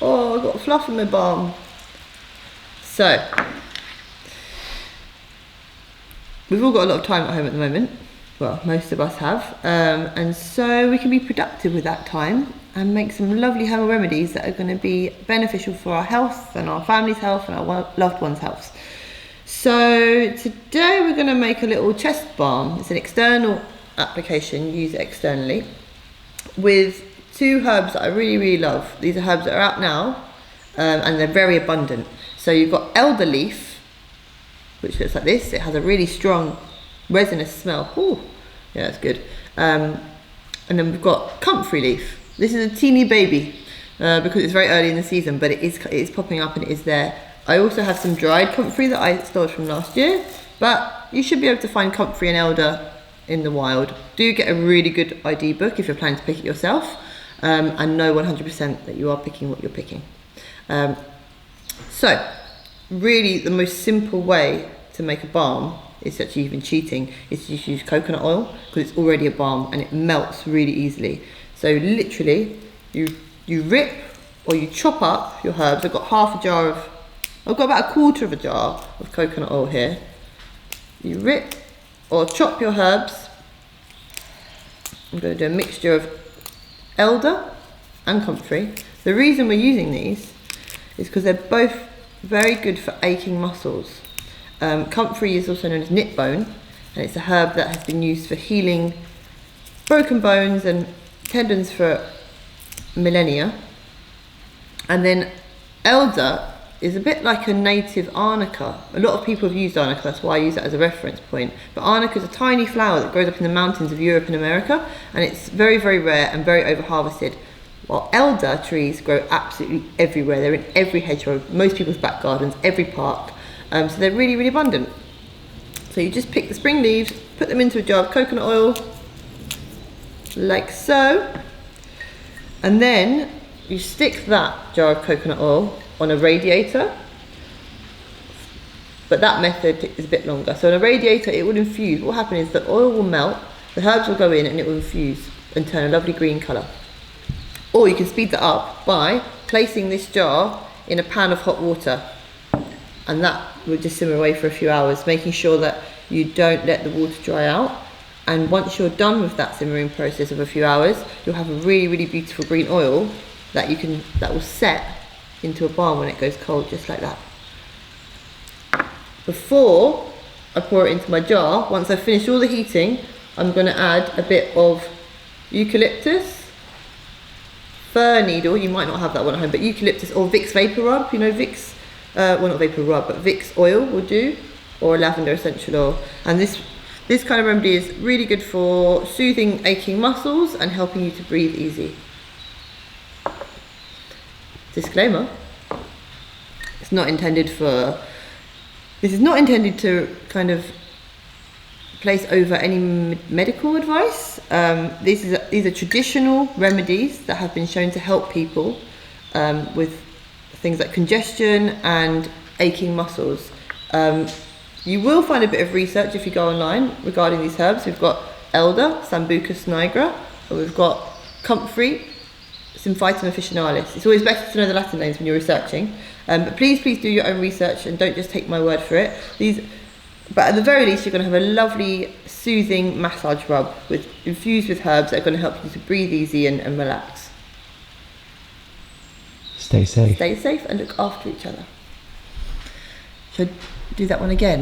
Oh, I've got fluff in my balm. So, we've all got a lot of time at home at the moment. Well, most of us have. And so we can be productive with that time and make some lovely herbal remedies that are going to be beneficial for our health and our family's health and our loved ones' health. So today we're going to make a little chest balm. It's an external application, use it externally, with two herbs that I really love. These are herbs that are out now, and they're very abundant. So you've got elder leaf, which looks like this. It has a really strong resinous smell. Ooh, yeah, it's good. And then we've got comfrey leaf. This is a teeny baby because it's very early in the season, but it is popping up and it is there. I also have some dried comfrey that I stored from last year, but you should be able to find comfrey and elder in the wild. Do get a really good ID book if you're planning to pick it yourself, and know 100% that you are picking what you're picking. So really the most simple way to make a balm, it's actually even cheating, is to just use coconut oil because it's already a balm and it melts really easily. So literally you rip or you chop up your herbs. I've got about a quarter of a jar of coconut oil here. You rip or chop your herbs. I'm going to do a mixture of elder and comfrey. The reason we're using these is because they're both very good for aching muscles. Comfrey is also known as knit bone, and it's a herb that has been used for healing broken bones and tendons for millennia. And then elder is a bit like a native arnica. A lot of people have used arnica, that's why I use that as a reference point. But arnica is a tiny flower that grows up in the mountains of Europe and America, and it's very rare and very over harvested. While elder trees grow absolutely everywhere. They're in every hedgerow, most people's back gardens, every park. So they're really abundant. So you just pick the spring leaves, put them into a jar of coconut oil, like so. And then you stick that jar of coconut oil on a radiator. But that method is a bit longer. So on a radiator it will infuse. What will happen is the oil will melt, the herbs will go in and it will infuse and turn a lovely green colour. Or you can speed that up by placing this jar in a pan of hot water, and that will just simmer away for a few hours, making sure that you don't let the water dry out. And once you're done with that simmering process of a few hours, you'll have a really beautiful green oil that will set into a balm when it goes cold, just like that. Before I pour it into my jar, once I've finished all the heating, I'm going to add a bit of eucalyptus, fir needle, you might not have that one at home, but eucalyptus or Vicks Vapor Rub, you know Vicks, well not Vapor Rub, but Vicks oil will do, or lavender essential oil. And this kind of remedy is really good for soothing aching muscles and helping you to breathe easy. Disclaimer, this is not intended to kind of place over any medical advice. These are traditional remedies that have been shown to help people with things like congestion and aching muscles. You will find a bit of research if you go online regarding these herbs. We've got elder, Sambucus nigra, and we've got comfrey, Symphytum officinalis. It's always better to know the Latin names when you're researching, but please do your own research and don't just take my word for it. But at the very least, you're going to have a lovely soothing massage rub infused with herbs that are going to help you to breathe easy and relax. Stay safe. Stay safe and look after each other. Should I do that one again?